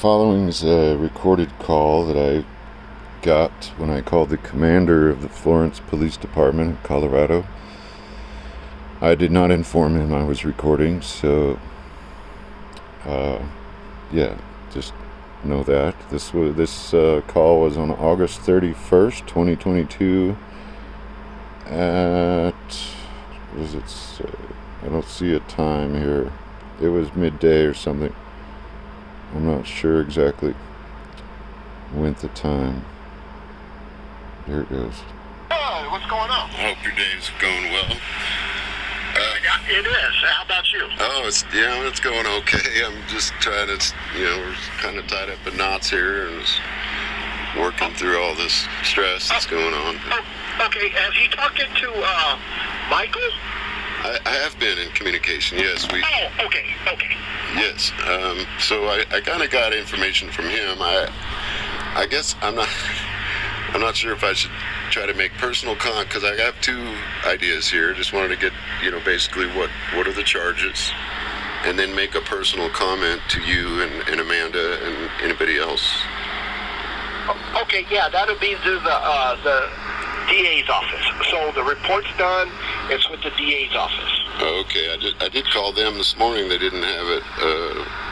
following is a recorded call that I got when I called the commander of the Florence Police Department of Colorado. I did not inform him I was recording, so just know that. This call was on August 31st, 2022 at, what does it say? I don't see a time here. It was midday or something. I'm not sure exactly when the time. Here it goes. Hi, what's going on? I hope your day's going well. Yeah, it is. How about you? Oh, it's going okay. I'm just trying to, we're kind of tied up in knots here and just working through all this stress that's going on. Oh, okay. Have you talked to Michael? I have been in communication, yes. Oh, okay. Yes. So I kind of got information from him. I guess I'm not sure if I should try to make personal because I have two ideas here. Just wanted to get, basically what are the charges, and then make a personal comment to you and Amanda and anybody else. Okay, yeah, that'll be through the DA's office. So the report's done. It's with the DA's office. Okay, I did call them this morning. They didn't have it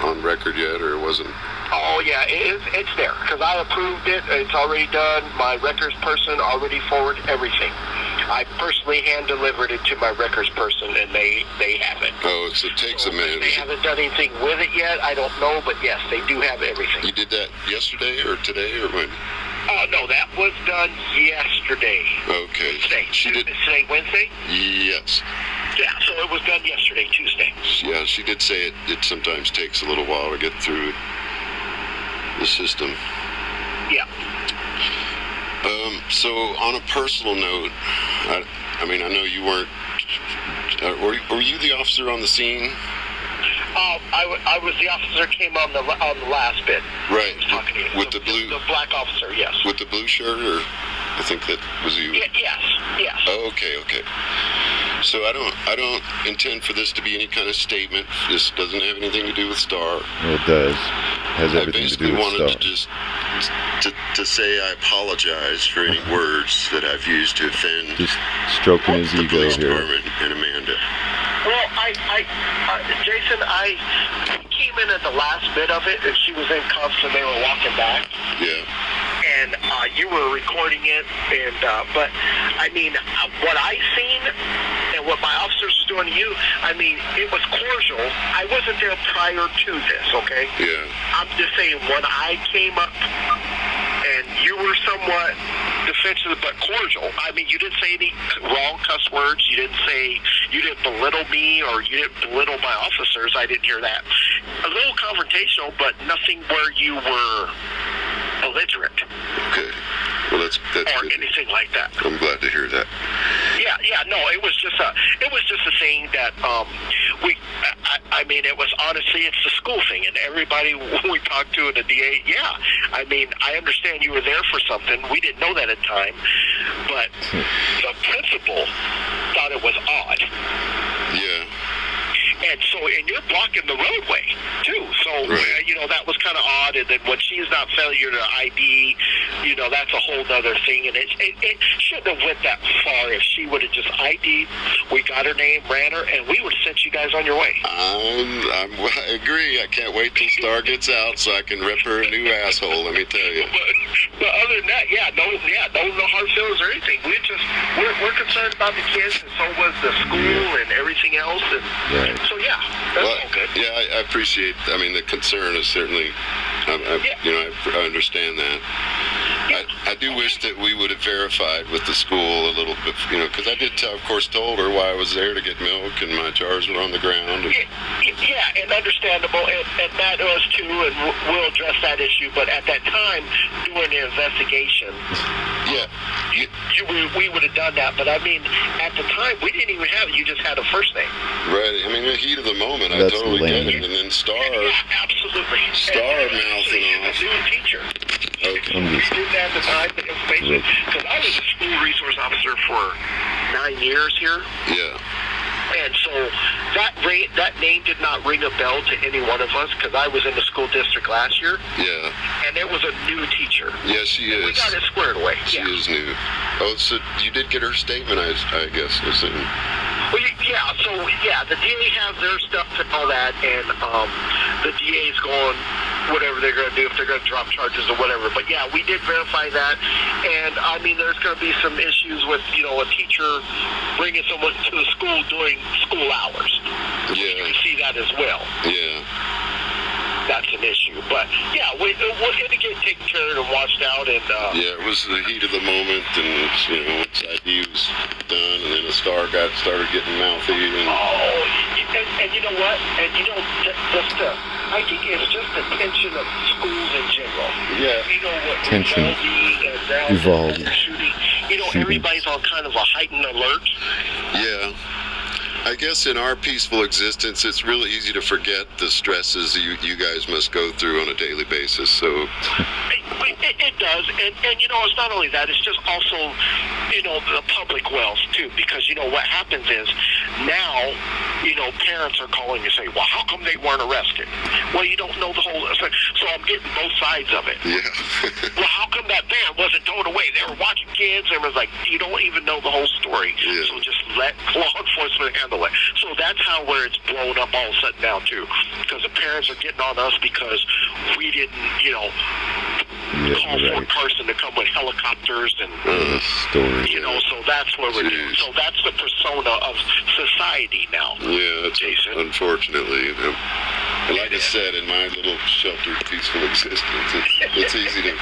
on record yet, or it wasn't. Oh, yeah, it's there, because I approved it. It's already done. My records person already forwarded everything. I personally hand-delivered it to my records person, and they have it. Oh, so it takes a minute. They haven't done anything with it yet. I don't know, but yes, they do have everything. You did that yesterday or today or when? No, that was done yesterday. Okay. Today, Wednesday? Yes. Yeah, so it was done yesterday, Tuesday. Yeah, she did say it sometimes takes a little while to get through the system. Yeah. So on a personal note, I know you weren't. Were you the officer on the scene? I was the officer that came on the last bit. Right. Talking to you. With the blue. The black officer, yes. With the blue shirt, or I think that was you. Yes. Oh, okay. So I don't intend for this to be any kind of statement. This doesn't have anything to do with Star. Well, it does. Has everything to do with Star. I basically wanted Star. to just to say I apologize for any words that I've used to offend. Just stroking his the ego police here. department and Amanda. Well, Jason, I came in at the last bit of it, and she was in cuffs, and they were walking back. Yeah. And you were recording it, and but what I seen and what my officers was doing to you, it was cordial. I wasn't there prior to this, okay? Yeah. I'm just saying, when I came up, and you were somewhat defensive but cordial. You didn't say any wrong cuss words. You didn't belittle me, or you didn't belittle my officers. I didn't hear that. A little confrontational, but nothing where you were belligerent. Okay. Well, that's or good. Anything like that. I'm glad to hear that. Yeah. No, it was just a thing that it was honestly, it's the school thing, and everybody we talked to in the DA. Yeah, I understand you were there for something. We didn't know that at the time, but the principal thought it was odd. Yeah. And you're blocking the roadway too. So right. That was kind of odd. And then when she's not failure to ID, that's a whole other thing. And it shouldn't have went that far. If she would have just ID'd, we got her name, ran her, and we would have sent you guys on your way. I agree. I can't wait till Star gets out so I can rip her a new asshole. Let me tell you. But other than that, no hard feelings or anything. We're concerned about the kids, and so was the school and everything else. And right. so that's all good. Yeah, I appreciate. The concern is certainly. I understand that. I do wish that we would have verified with the school a little bit, because I did, of course, told her why I was there to get milk and my jars were on the ground. Yeah, and understandable, and that was too, and we'll address that issue. But at that time, doing the investigation, we would have done that. But at the time, we didn't even have it. You just had a first name. Right. In the heat of the moment, That's I totally get lame. it. And then Star. Yeah, absolutely. Star mouthing off. She was a new teacher. Okay. We did that at the time, the information, because I was a school resource officer for 9 years here. Yeah. And so that name did not ring a bell to any one of us because I was in the school district last year. Yeah. And there was a new teacher. Yeah, she is. We got it squared away. She is new. Oh, so you did get her statement, I guess. Well, yeah, the DA has their stuff and all that, and the DA's going whatever they're going to do, if they're going to drop charges or whatever. But yeah, we did verify that, and I mean, there's going to be some issues with, a teacher bringing someone to the school during school hours. Yeah. You see that as well. Yeah. That's an issue, but yeah, we'll get it taken care of and washed out, and yeah, it was the heat of the moment, and once ID was done, and then the star started getting mouthy, and you know what, and I think it's just the tension of schools in general. Yeah, what tension, Uvalde, shooting. Everybody's on kind of a heightened alert. Yeah. I guess in our peaceful existence, it's really easy to forget the stresses you guys must go through on a daily basis. So it does, and it's not only that; it's just also the public wells too. Because what happens is now parents are calling and saying, "Well, how come they weren't arrested?" Well, you don't know the whole. So I'm getting both sides of it. Yeah. Well, how come that van wasn't towed away? They were watching kids, and it was like you don't even know the whole story. Yeah. So just let law enforcement handle it. So that's where it's blown up all of a sudden now too, because the parents are getting on us because we didn't, call for a person to come with helicopters and story. So that's what we're doing. So that's the persona of society now. Yeah, Jason. Unfortunately, and like I said, in my little sheltered, peaceful existence, it's easy to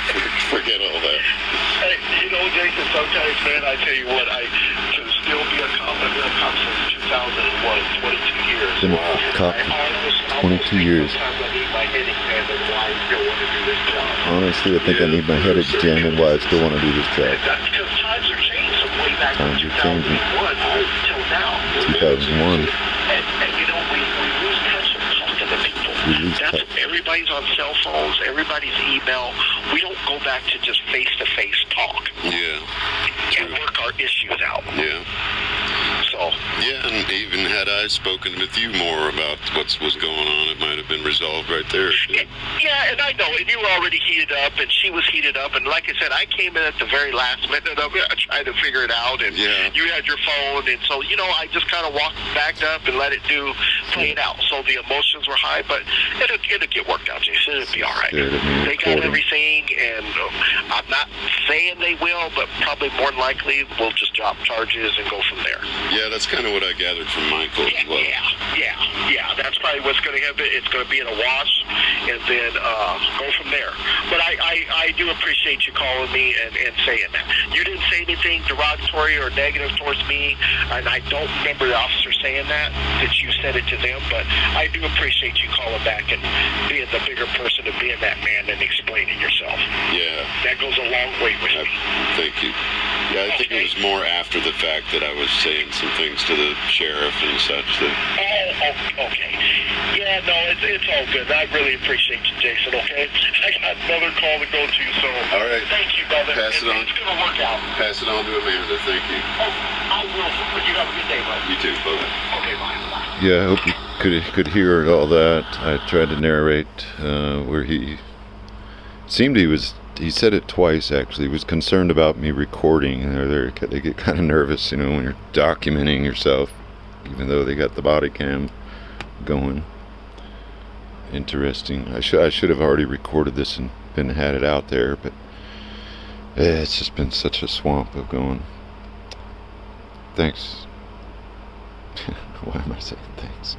forget all that. Hey, Jason, sometimes, man, I tell you what, I can still be a cop. I've been a cop since 2001, 22 years. Been a cop for 22 years. Honestly, I think I need my head examined why I still want to do this job. That's because times are changing from way back Times in are changing. 2001 till now. 2001. And we lose touch of talking to people. Everybody's on cell phones, everybody's email. We don't go back to just face-to-face talk. Yeah. And work our issues out. Yeah. So. Yeah, and even had I spoken with you more about what was going on, it might have been resolved right there. Yeah, and I know, and you were already heated up, and she was heated up, and like I said, I came in at the very last minute of it, trying to figure it out, and you had your phone, and so, I just kind of backed up and let it play it out. So the emotions were high, but it'll get worked out, Jason. It'll be all right. They got everything, and I'm not saying they will, but probably more than likely we'll just drop charges and go from there. Yeah, that's kind of what I gathered from Michael as well. Yeah. That's probably what's going to happen. It's going to be in a wash, and then go from there. But I do appreciate you calling me and saying that. You didn't say anything derogatory or negative towards me, and I don't remember the officer saying that you said it to them, but I do appreciate you calling back and being the bigger person and being that man and explaining yourself. Yeah. That goes a long way with me. Thank you. Yeah, I think it was more after the fact that I was saying some things to the sheriff and such. Okay. Yeah, no, it's all good. I really appreciate you, Jason, okay? I got another call to go to, so all right. Thank you, brother. Pass it on. It's going to work out. Pass it on to Amanda. Thank you. Oh, I will. You have a good day, bud. You too, bye. Okay, bye. Yeah, I hope you could hear all that. I tried to narrate where he seemed he said it twice actually. He was concerned about me recording. They get kind of nervous, when you're documenting yourself, even though they got the body cam going. Interesting. I should have already recorded this and had it out there, but it's just been such a swamp of going. Thanks. Why am I saying thanks?